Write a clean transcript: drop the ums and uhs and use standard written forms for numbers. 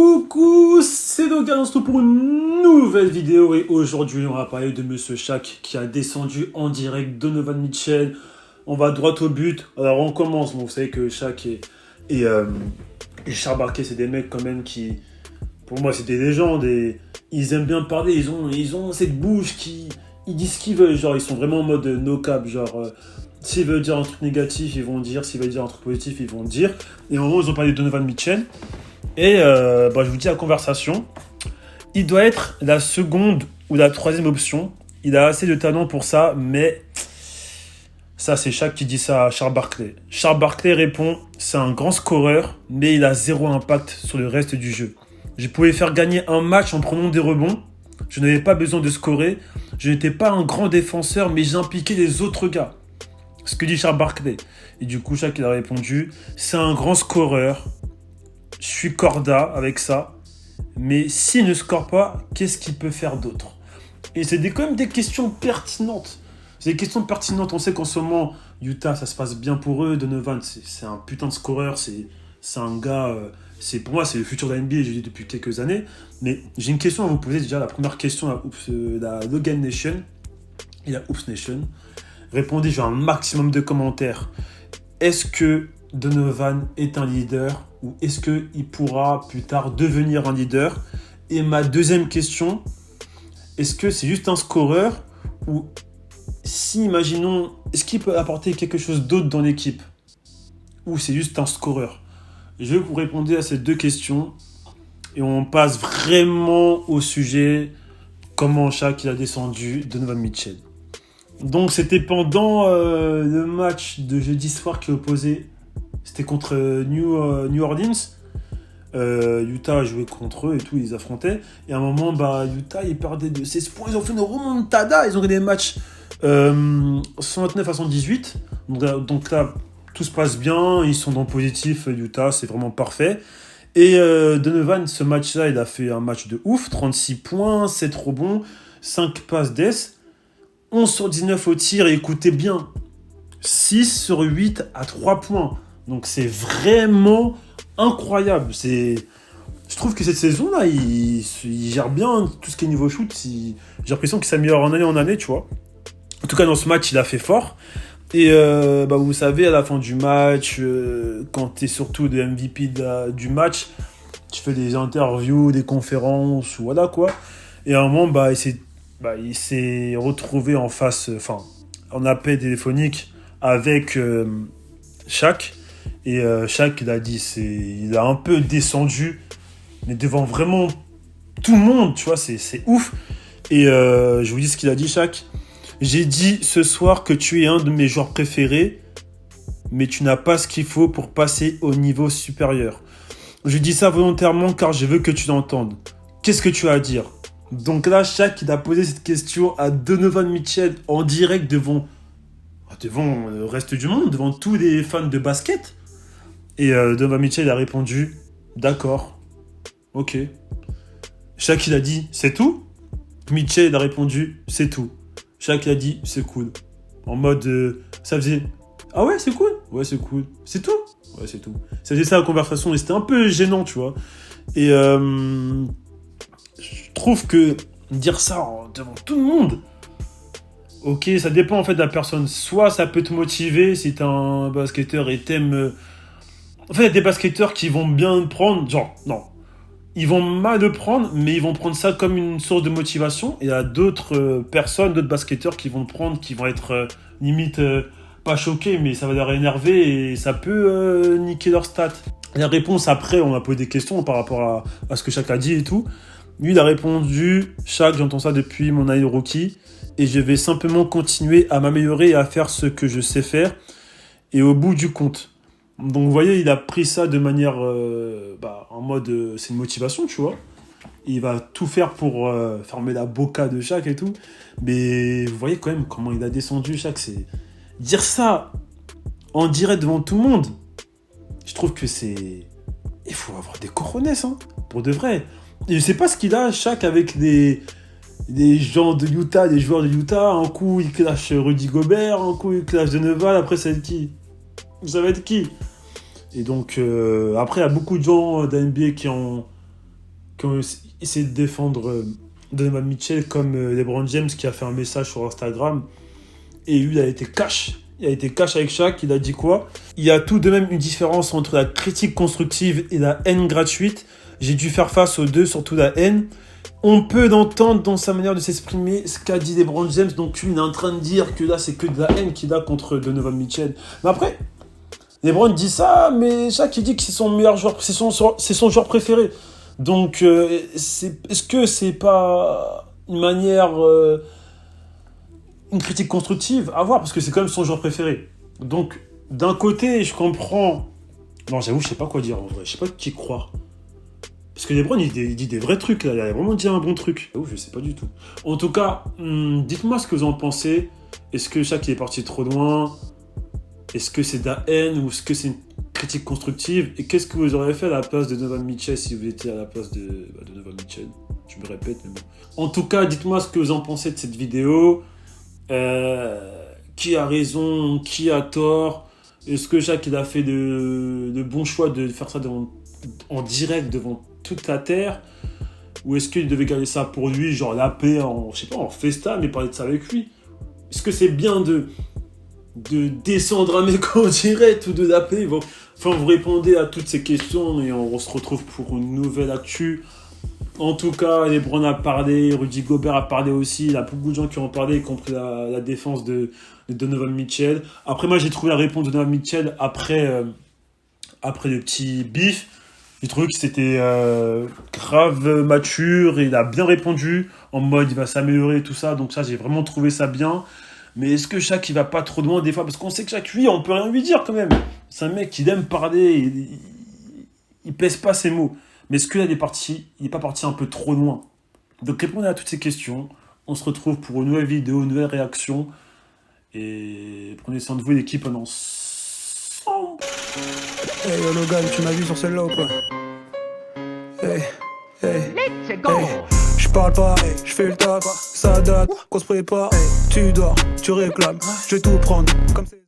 Coucou, c'est Dogan, on se retrouve pour une nouvelle vidéo et aujourd'hui on va parler de Monsieur Shaq qui a descendu en direct Donovan Mitchell. On va droit au but. Alors on commence, bon, vous savez que Shaq et Charles Barkley c'est des mecs quand même qui, pour moi c'est des légendes et ils aiment bien parler, ils ont cette bouche qui, ils disent ce qu'ils veulent, genre ils sont vraiment en mode no cap, genre s'ils veulent dire un truc négatif ils vont le dire, s'ils veulent dire un truc positif ils vont le dire. Et au moment où ils ont parlé de Donovan Mitchell, et je vous dis la conversation, il doit être la seconde ou la troisième option. Il a assez de talent pour ça, mais ça c'est Shaq qui dit ça à Charles Barkley. Charles Barkley répond, c'est un grand scoreur, mais il a zéro impact sur le reste du jeu. Je pouvais faire gagner un match en prenant des rebonds. Je n'avais pas besoin de scorer. Je n'étais pas un grand défenseur, mais j'impliquais les autres gars. Ce que dit Charles Barkley. Et du coup, Shaq il a répondu, c'est un grand scoreur. Je suis corda avec ça, mais s'il ne score pas, qu'est-ce qu'il peut faire d'autre? Et c'est quand même des questions pertinentes. C'est des questions pertinentes. On sait qu'en ce moment, Utah, ça se passe bien pour eux. Donovan, c'est un putain de scoreur. C'est un gars... pour moi, c'est le futur de la NBA, je le dis depuis quelques années. Mais j'ai une question à vous poser. Déjà, la première question à la Logan Nation et la Oops Nation. Répondez, j'ai un maximum de commentaires. Est-ce que Donovan est un leader ou est-ce qu'il pourra plus tard devenir un leader? Et ma deuxième question, est-ce que c'est juste un scoreur ou si, imaginons, est-ce qu'il peut apporter quelque chose d'autre dans l'équipe ou c'est juste un scoreur? Je vais vous répondre à ces deux questions et on passe vraiment au sujet comment Shaq a descendu Donovan Mitchell. Donc c'était pendant le match de jeudi soir qui opposait. C'était contre New Orleans. Utah a joué contre eux et tout, ils les affrontaient. Et à un moment, Utah, ils perdaient de 16 points. Ils ont fait une remontada. Ils ont gagné le match 69 à 118. Donc là, tout se passe bien. Ils sont dans le positif. Utah, c'est vraiment parfait. Et Donovan, ce match-là, il a fait un match de ouf. 36 points, 7 rebonds, 5 passes d'ess. 11 sur 19 au tir. Et écoutez bien, 6 sur 8 à 3 points. Donc c'est vraiment incroyable. Je trouve que cette saison-là, il gère bien tout ce qui est niveau shoot. J'ai l'impression qu'il s'améliore en année, tu vois. En tout cas, dans ce match, il a fait fort. Et vous savez, à la fin du match, quand tu es surtout le MVP du match, tu fais des interviews, des conférences, ou voilà quoi. Et à un moment, il s'est retrouvé en en appel téléphonique avec Shaq. Et Shaq, il a dit, il a un peu descendu, mais devant vraiment tout le monde, tu vois, c'est ouf. Et je vous dis ce qu'il a dit, Shaq. J'ai dit ce soir que tu es un de mes joueurs préférés, mais tu n'as pas ce qu'il faut pour passer au niveau supérieur. Je dis ça volontairement car je veux que tu l'entendes. Qu'est-ce que tu as à dire? Donc là, Shaq, il a posé cette question à Donovan Mitchell en direct devant le reste du monde, devant tous les fans de basket. Et Donovan Mitchell a répondu « D'accord, ok ». Shaq il a dit « C'est tout ?» Mitchell a répondu « C'est tout ». Shaq il a dit « C'est cool ». En mode, ça faisait « Ah ouais, c'est cool ?»« Ouais, c'est cool. C'est tout ?»« Ouais, c'est tout. » Ça faisait ça la conversation et c'était un peu gênant, tu vois. Et je trouve que dire ça devant tout le monde, ok, ça dépend en fait de la personne. Soit ça peut te motiver si t'es un basketteur et t'aimes... En fait, il y a des basketteurs qui vont bien le prendre, genre, non. Ils vont mal le prendre, mais ils vont prendre ça comme une source de motivation. Et il y a d'autres personnes, d'autres basketteurs qui vont le prendre, qui vont être limite pas choqués, mais ça va leur énerver et ça peut niquer leur stats. La réponse après, on a posé des questions par rapport à ce que Shaq a dit et tout. Lui, il a répondu, Shaq, j'entends ça depuis mon année rookie, et je vais simplement continuer à m'améliorer et à faire ce que je sais faire. Et au bout du compte. Donc vous voyez, il a pris ça de manière en mode c'est une motivation, tu vois. Il va tout faire pour fermer la boca de Shaq et tout. Mais vous voyez quand même comment il a descendu Shaq. C'est dire ça en direct devant tout le monde. Je trouve que c'est... Il faut avoir des cojones, hein, pour de vrai. Et je sais pas ce qu'il a, Shaq, avec des gens de Utah, des joueurs de Utah. Un coup, il clash Rudy Gobert. Un coup, il clash Donovan. Après, ça va être qui? Ça va être qui? Et donc, après, il y a beaucoup de gens de la NBA qui ont qui ont essayé de défendre Donovan Mitchell, comme LeBron James qui a fait un message sur Instagram. Et lui, il a été cash. Il a été cash avec Shaq. Il a dit quoi? Il y a tout de même une différence entre la critique constructive et la haine gratuite. J'ai dû faire face aux deux, surtout la haine. On peut entendre dans sa manière de s'exprimer ce qu'a dit LeBron James. Donc, lui, il est en train de dire que là, c'est que de la haine qu'il a contre Donovan Mitchell. Mais après, LeBron dit ça, mais Shaq, il dit que c'est son meilleur joueur, c'est son joueur préféré. Donc, est-ce que c'est pas une manière, une critique constructive à voir, parce que c'est quand même son joueur préféré. Donc, d'un côté, je comprends. Non, j'avoue, je sais pas quoi dire en vrai. Je sais pas qui croire. Parce que LeBron, il dit des vrais trucs, là. Il a vraiment dit un bon truc. J'avoue, je sais pas du tout. En tout cas, dites-moi ce que vous en pensez. Est-ce que Shaq est parti trop loin? Est-ce que c'est de la haine ou est-ce que c'est une critique constructive? Et qu'est-ce que vous auriez fait à la place de Donovan Mitchell si vous étiez à la place de Donovan Mitchell? Je me répète, mais bon. En tout cas, dites-moi ce que vous en pensez de cette vidéo. Qui a raison? Qui a tort? Est-ce que Shaq il a fait de bons choix de faire ça en direct devant toute la terre? Ou est-ce qu'il devait garder ça pour lui, genre la paix, je sais pas, en FaceTime et parler de ça avec lui? Est-ce que c'est bien de descendre un mec en direct ou de l'appeler? Bon, enfin, vous répondez à toutes ces questions et on se retrouve pour une nouvelle actu. En tout cas, LeBron a parlé, Rudy Gobert a parlé aussi, il y a beaucoup de gens qui ont parlé, y compris la défense de Donovan Mitchell. Après, moi, j'ai trouvé la réponse de Donovan Mitchell après le petit bif. J'ai trouvé que c'était grave mature, et il a bien répondu, en mode il va s'améliorer et tout ça, donc ça, j'ai vraiment trouvé ça bien. Mais est-ce que Shaq il va pas trop loin des fois? Parce qu'on sait que Shaq, lui, on peut rien lui dire quand même. C'est un mec qui aime parler, il pèse pas ses mots. Mais est-ce qu'il est pas parti un peu trop loin? Donc répondez à toutes ces questions. On se retrouve pour une nouvelle vidéo, une nouvelle réaction. Et prenez soin de vous, l'équipe, on est ensemble. Hey yo Logan, tu m'as vu sur celle-là ou quoi? Hey, hey, Let's go! hey. Je parle pas, je fais le taf, ça date, qu'on se prépare. Tu dors, tu réclames, je vais tout prendre comme c'est.